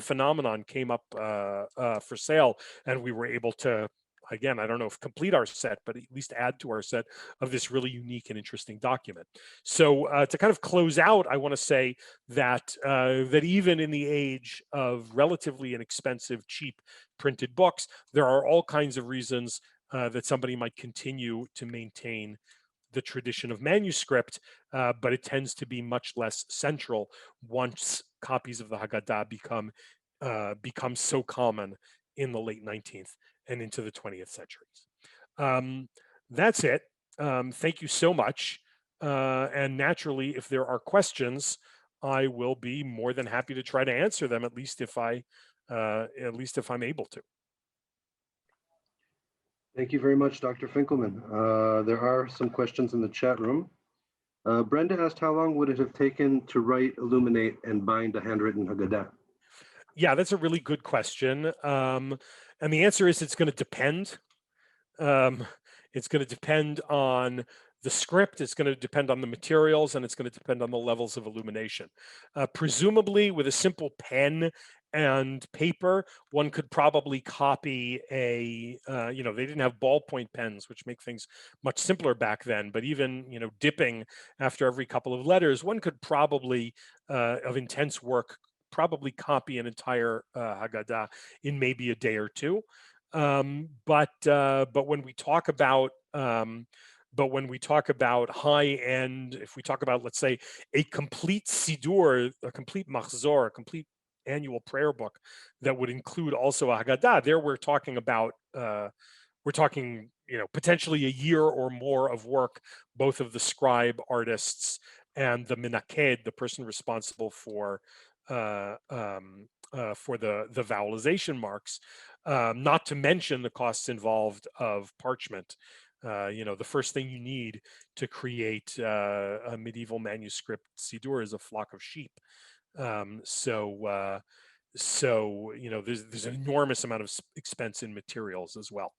phenomenon, came up for sale, and we were able to again, I don't know if complete our set, but at least add to our set of this really unique and interesting document. So to kind of close out, I want to say that that even in the age of relatively inexpensive, cheap printed books, there are all kinds of reasons that somebody might continue to maintain the tradition of manuscript, but it tends to be much less central once copies of the Haggadah become so common in the late 19th and into the 20th centuries. That's it. Thank you so much. And naturally, if there are questions, I will be more than happy to try to answer them, at least if I'm able to. Thank you very much, Dr. Finkelman. There are some questions in the chat room. Brenda asked, how long would it have taken to write, illuminate, and bind a handwritten Haggadah? Yeah, that's a really good question. And the answer is it's going to depend. It's going to depend on the script, it's going to depend on the materials, and it's going to depend on the levels of illumination. Presumably, with a simple pen and paper, one could probably copy a, they didn't have ballpoint pens, which make things much simpler back then, but even, dipping after every couple of letters, one could probably, of intense work, probably copy an entire Haggadah in maybe a day or two. But when we talk about high end, if we talk about, let's say, a complete sidur, a complete machzor, a complete annual prayer book that would include also a Haggadah, there we're talking about potentially a year or more of work, both of the scribe artists and the minaked, the person responsible for the vowelization marks, not to mention the costs involved of parchment. The first thing you need to create a medieval manuscript sidur is a flock of sheep. So there's an enormous amount of expense in materials as well.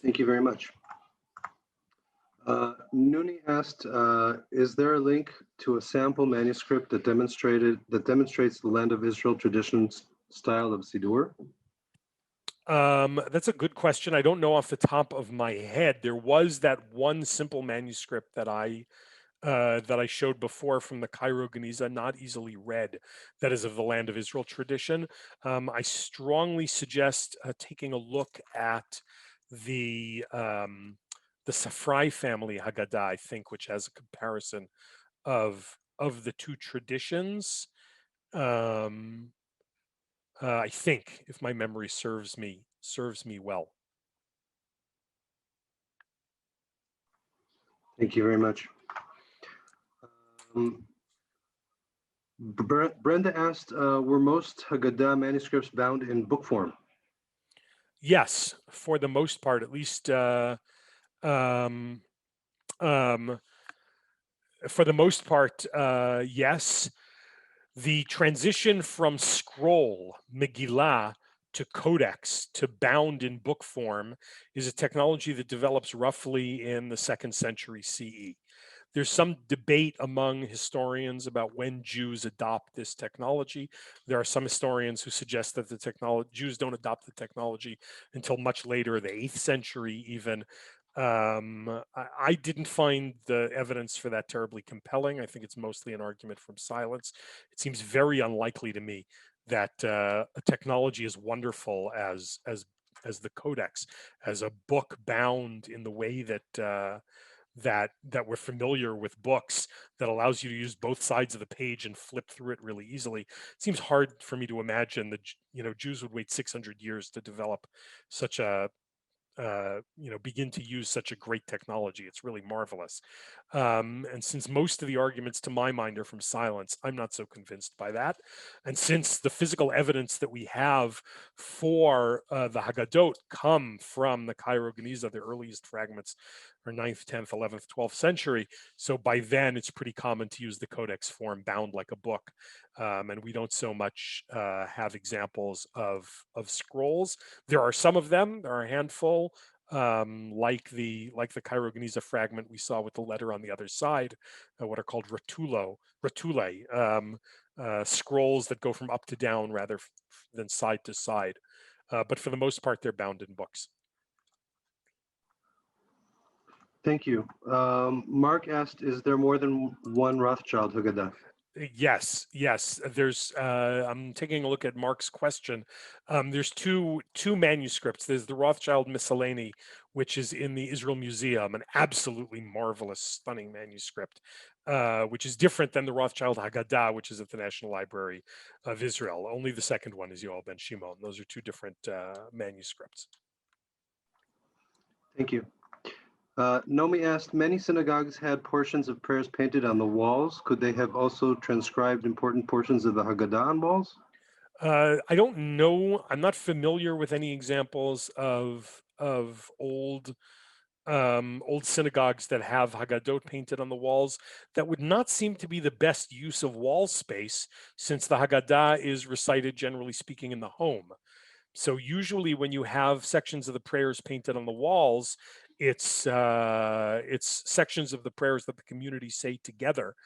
Thank you very much. Nuni asked, is there a link to a sample manuscript that demonstrates the Land of Israel tradition's style of sidur? That's a good question. I don't know off the top of my head. There was that one simple manuscript that I showed before from the Cairo Geniza, not easily read, that is of the Land of Israel tradition. I strongly suggest taking a look at the Safrai family Haggadah, I think, which has a comparison of the two traditions. I think, if my memory serves me well. Thank you very much. Brenda asked, were most Haggadah manuscripts bound in book form? Yes, for the most part, at least for the most part, yes. The transition from scroll, Megillah, to codex, to bound in book form, is a technology that develops roughly in the 2nd century CE. There's some debate among historians about when Jews adopt this technology. There are some historians who suggest that Jews don't adopt the technology until much later, the 8th century even. I didn't find the evidence for that terribly compelling. I think it's mostly an argument from silence. It seems very unlikely to me that a technology as wonderful as the codex, as a book bound in the way that that we're familiar with books, that allows you to use both sides of the page and flip through it really easily. It seems hard for me to imagine that Jews would wait 600 years to develop such a begin to use such a great technology. It's really marvelous. And since most of the arguments to my mind are from silence, I'm not so convinced by that. And since the physical evidence that we have for the Haggadot come from the Cairo Geniza, the earliest fragments are 9th, 10th, 11th, 12th century. So by then it's pretty common to use the codex form bound like a book. And we don't so much have examples of scrolls. There are some of them, there are a handful, like the Cairo Geniza fragment we saw with the letter on the other side, what are called rotule. scrolls that go from up to down rather than side to side. But for the most part, they're bound in books. Thank you. Mark asked, is there more than one Rothschild Haggadah? Yes. There's. I'm taking a look at Mark's question. There's two manuscripts. There's the Rothschild Miscellany, which is in the Israel Museum, an absolutely marvelous, stunning manuscript, which is different than the Rothschild Haggadah, which is at the National Library of Israel. Only the second one is Yoel Ben Shimon. Those are two different manuscripts. Thank you. Nomi asked, many synagogues had portions of prayers painted on the walls. Could they have also transcribed important portions of the Haggadah on walls? I don't know. I'm not familiar with any examples of old synagogues that have Haggadot painted on the walls. That would not seem to be the best use of wall space, since the Haggadah is recited, generally speaking, in the home. So usually when you have sections of the prayers painted on the walls, it's sections of the prayers that the community say together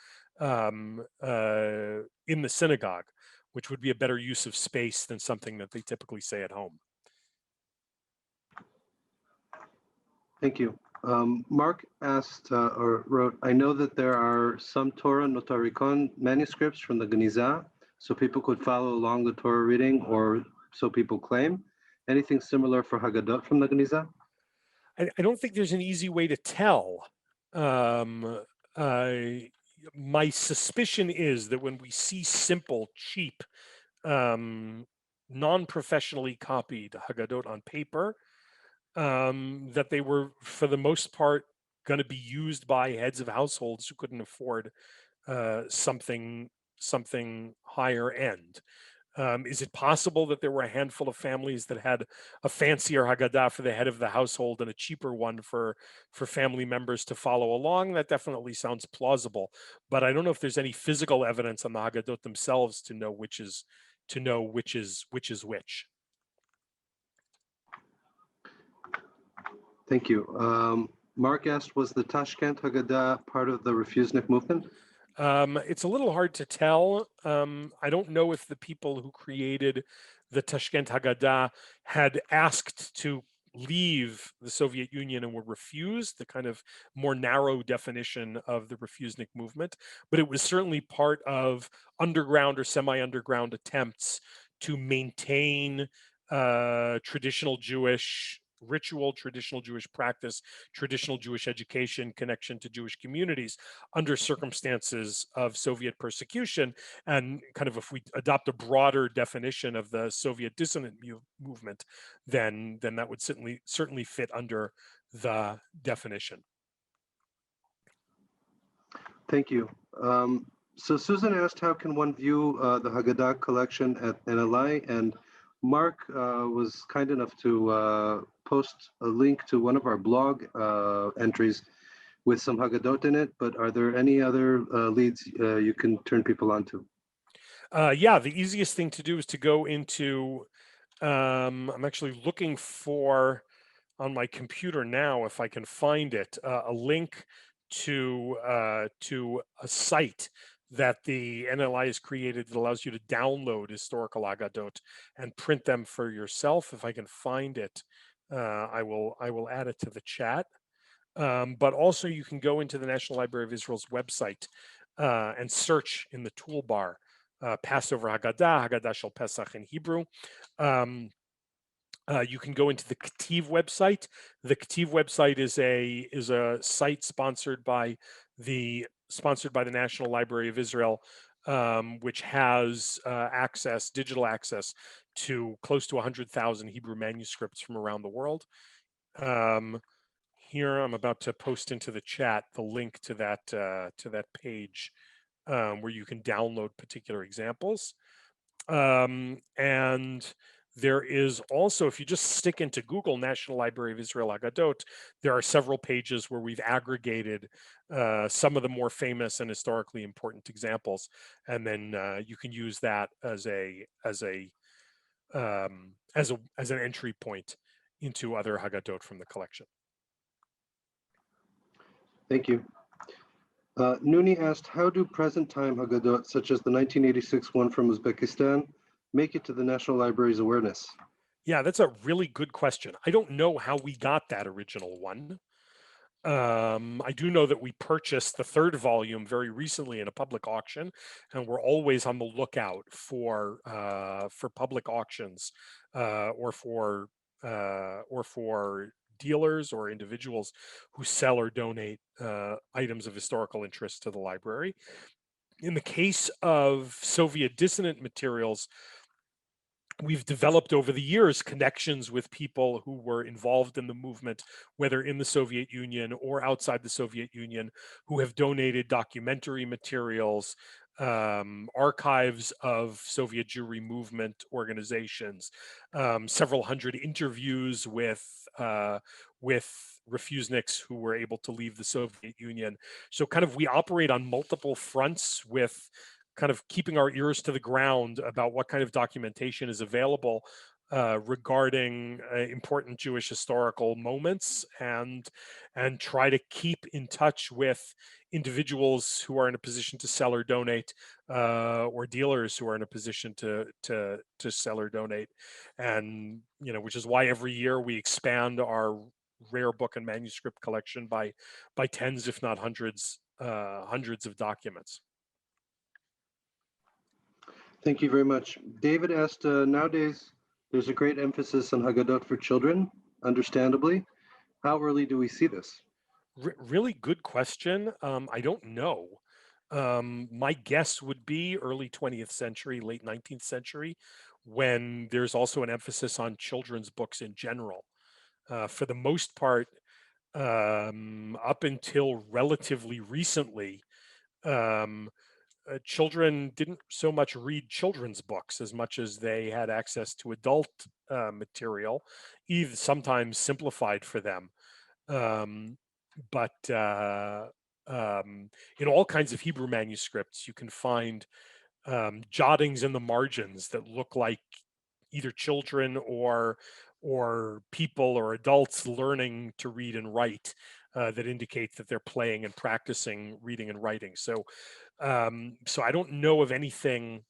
in the synagogue, which would be a better use of space than something that they typically say at home. Thank you. Mark asked or wrote, I know that there are some Torah Notarikon manuscripts from the Geniza, so people could follow along the Torah reading, or so people claim. Anything similar for Haggadot from the Geniza? I don't think there's an easy way to tell. My suspicion is that when we see simple, cheap, non-professionally copied Haggadot on paper, that they were, for the most part, going to be used by heads of households who couldn't afford something higher end. Is it possible that there were a handful of families that had a fancier Haggadah for the head of the household and a cheaper one for family members to follow along? That definitely sounds plausible, but I don't know if there's any physical evidence on the Haggadot themselves to know which is which. Thank you. Mark asked, was the Tashkent Haggadah part of the Refusenik movement? It's a little hard to tell. I don't know if the people who created the Tashkent Haggadah had asked to leave the Soviet Union and were refused, the kind of more narrow definition of the Refusenik movement, but it was certainly part of underground or semi-underground attempts to maintain traditional Jewish ritual, traditional Jewish practice, traditional Jewish education, connection to Jewish communities under circumstances of Soviet persecution. And kind of, if we adopt a broader definition of the Soviet dissident movement, then that would certainly fit under the definition. Thank you. So Susan asked, how can one view the Haggadah collection at NLI? And Mark was kind enough to post a link to one of our blog entries with some Haggadot in it, but are there any other leads you can turn people on to? Yeah, the easiest thing to do is to go into, I'm actually looking for on my computer now, if I can find it, a link to a site that the NLI has created that allows you to download historical Haggadot and print them for yourself. If I can find it, I will add it to the chat. But also you can go into the National Library of Israel's website and search in the toolbar Passover Haggadah, Haggadah Shel Pesach in Hebrew. You can go into the Ktiv website. The Ktiv website is a site sponsored by the National Library of Israel, which has digital access to close to 100,000 Hebrew manuscripts from around the world. Here, I'm about to post into the chat the link to that page where you can download particular examples. And there is also, if you just stick into Google National Library of Israel Haggadot, there are several pages where we've aggregated some of the more famous and historically important examples, and then you can use that as an entry point into other Haggadot from the collection. Thank you. Nooni asked, how do present-time Haggadot, such as the 1986 one from Uzbekistan, make it to the National Library's awareness? Yeah, that's a really good question. I don't know how we got that original one. I do know that we purchased the third volume very recently in a public auction, and we're always on the lookout for public auctions or for dealers or individuals who sell or donate items of historical interest to the library. In the case of Soviet dissident materials, we've developed over the years connections with people who were involved in the movement, whether in the Soviet Union or outside the Soviet Union, who have donated documentary materials, archives of Soviet Jewry movement organizations, several hundred interviews with Refuseniks who were able to leave the Soviet Union. So kind of we operate on multiple fronts with kind of keeping our ears to the ground about what kind of documentation is available regarding important Jewish historical moments, and try to keep in touch with individuals who are in a position to sell or donate, or dealers who are in a position to sell or donate, and which is why every year we expand our rare book and manuscript collection by tens, if not hundreds of documents. Thank you very much. David asked, nowadays there's a great emphasis on Haggadot for children, understandably. How early do we see this? Really good question. I don't know. My guess would be early 20th century, late 19th century, when there's also an emphasis on children's books in general. For the most part, up until relatively recently, children didn't so much read children's books as much as they had access to adult material, either sometimes simplified for them. But in all kinds of Hebrew manuscripts, you can find jottings in the margins that look like either children or people or adults learning to read and write, that indicate that they're playing and practicing reading and writing. So I don't know of anything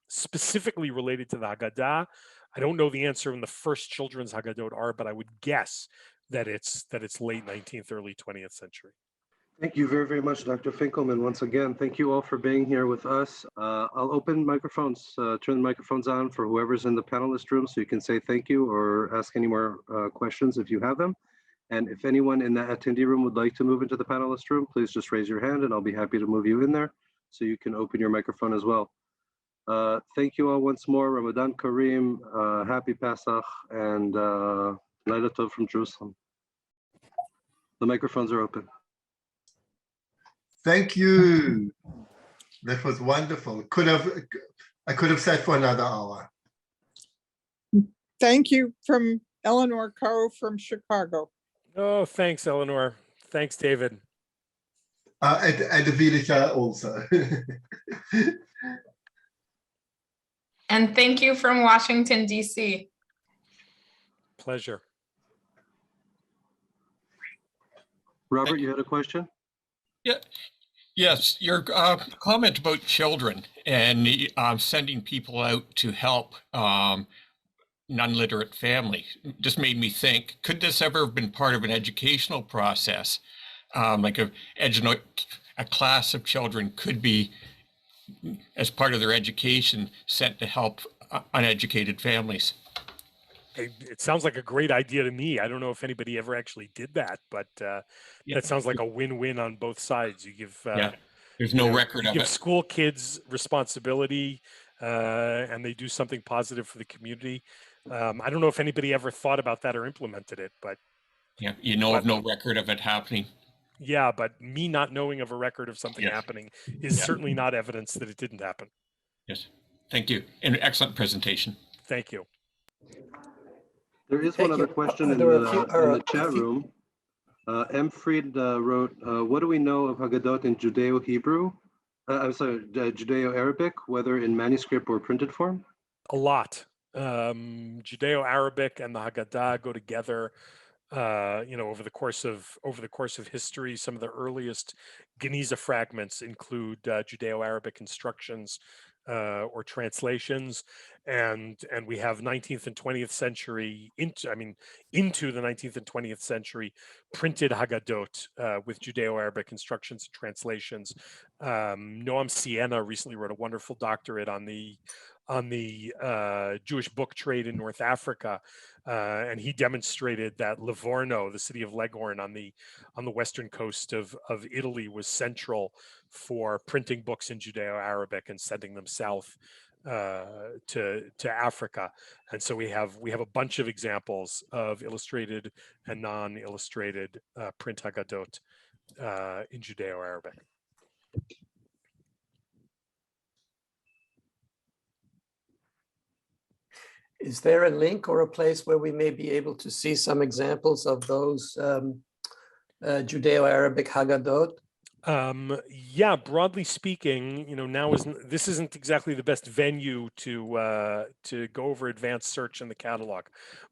specifically related to the Haggadah. I don't know the answer when the first children's Haggadot are, but I would guess that it's late 19th, early 20th century. Thank you very, very much, Dr. Finkelman. Once again, thank you all for being here with us. I'll open microphones, turn the microphones on for whoever's in the panelist room, so you can say thank you or ask any more questions if you have them. And if anyone in the attendee room would like to move into the panelist room, please just raise your hand and I'll be happy to move you in there so you can open your microphone as well. Thank you all once more. Ramadan Kareem, happy Pesach, and Laila Tov from Jerusalem. The microphones are open. Thank you. That was wonderful. I could have sat for another hour. Thank you from Eleanor Coe from Chicago. Oh, thanks, Eleanor. Thanks, David. And Avidica also. And thank you from Washington, D.C. Pleasure. Robert, you had a question? Yeah. Yes, your comment about children and sending people out to help non-literate families just made me think, could this ever have been part of an educational process? Like a class of children could be, as part of their education, sent to help uneducated families. It sounds like a great idea to me. I don't know if anybody ever actually did that, but that sounds like a win-win on both sides. You give there's no record of it. Give school kids responsibility, and they do something positive for the community. I don't know if anybody ever thought about that or implemented it, but yeah, of no record of it happening. Yeah, but me not knowing of a record of something happening is certainly not evidence that it didn't happen. Yes, thank you. An excellent presentation. Thank you. There is one other question in the chat room. M. Fried wrote, what do we know of Haggadot in Judeo-Hebrew? I'm sorry, Judeo-Arabic, whether in manuscript or printed form? A lot. Judeo-Arabic and the Haggadah go together. over the course of history. Some of the earliest Geniza fragments include Judeo-Arabic instructions or translations, and we have 19th and 20th century into the 19th and 20th century printed Haggadot with Judeo-Arabic instructions and translations. Noam Sienna recently wrote a wonderful doctorate on the Jewish book trade in North Africa, and he demonstrated that Livorno, the city of Leghorn on the western coast of Italy, was central for printing books in Judeo-Arabic and sending them south to Africa. And so we have a bunch of examples of illustrated and non-illustrated print Haggadot in Judeo-Arabic. Is there a link or a place where we may be able to see some examples of those Judeo-Arabic Haggadot? Yeah, broadly speaking, this isn't exactly the best venue to go over advanced search in the catalog,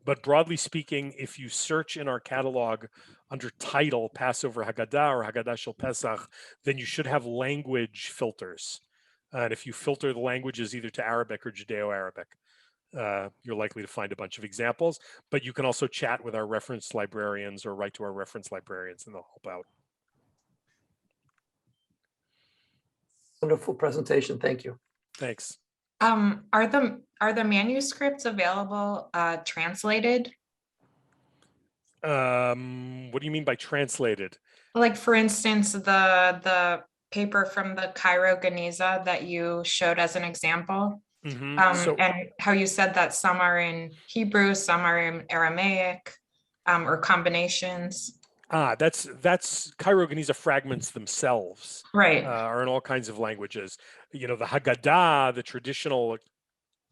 but broadly speaking, if you search in our catalog under title Passover Haggadah or Haggadah Shel Pesach, then you should have language filters, and if you filter the languages either to Arabic or Judeo-Arabic, you're likely to find a bunch of examples. But you can also chat with our reference librarians or write to our reference librarians, and they'll help out. Wonderful presentation. Thank you. Thanks. Are the manuscripts available translated? What do you mean by translated? Like, for instance, the paper from the Cairo Geniza that you showed as an example. And how you said that some are in Hebrew, some are in Aramaic, or combinations. That's Cairo Geniza fragments themselves, right? Are in all kinds of languages. The Haggadah, the traditional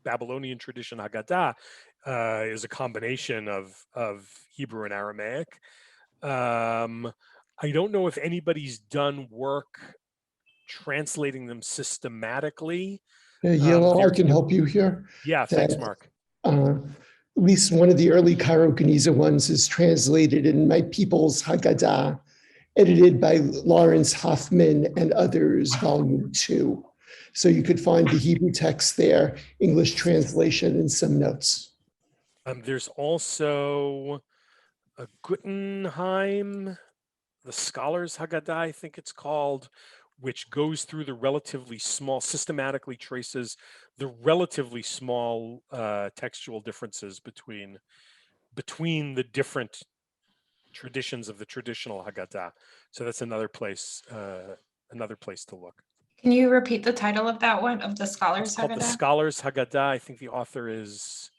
Babylonian tradition Haggadah, is a combination of Hebrew and Aramaic. I don't know if anybody's done work translating them systematically. Yoel, I can help you here. Yeah, thanks, Mark. At least one of the early Cairo Geniza ones is translated in My People's Haggadah, edited by Lawrence Hoffman and others, Volume 2. So you could find the Hebrew text there, English translation, and some notes. There's also a Guttenheim, the Scholars Haggadah, I think it's called, which goes through the relatively small, systematically traces the relatively small textual differences between the different traditions of the traditional Haggadah. So that's another place to look. Can you repeat the title of that one, of the Scholars It's called Haggadah? The Scholars Haggadah. I think the author is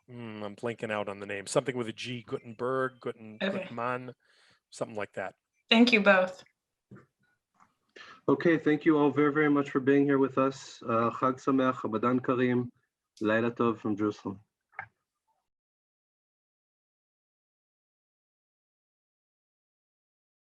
I'm blanking out on the name. Something with a G, Gutenberg, Gutmann, something like that. Thank you both. Okay, thank you all very, very much for being here with us. Chag Sameach, Ramadan Kareem, Laila Tov from Jerusalem.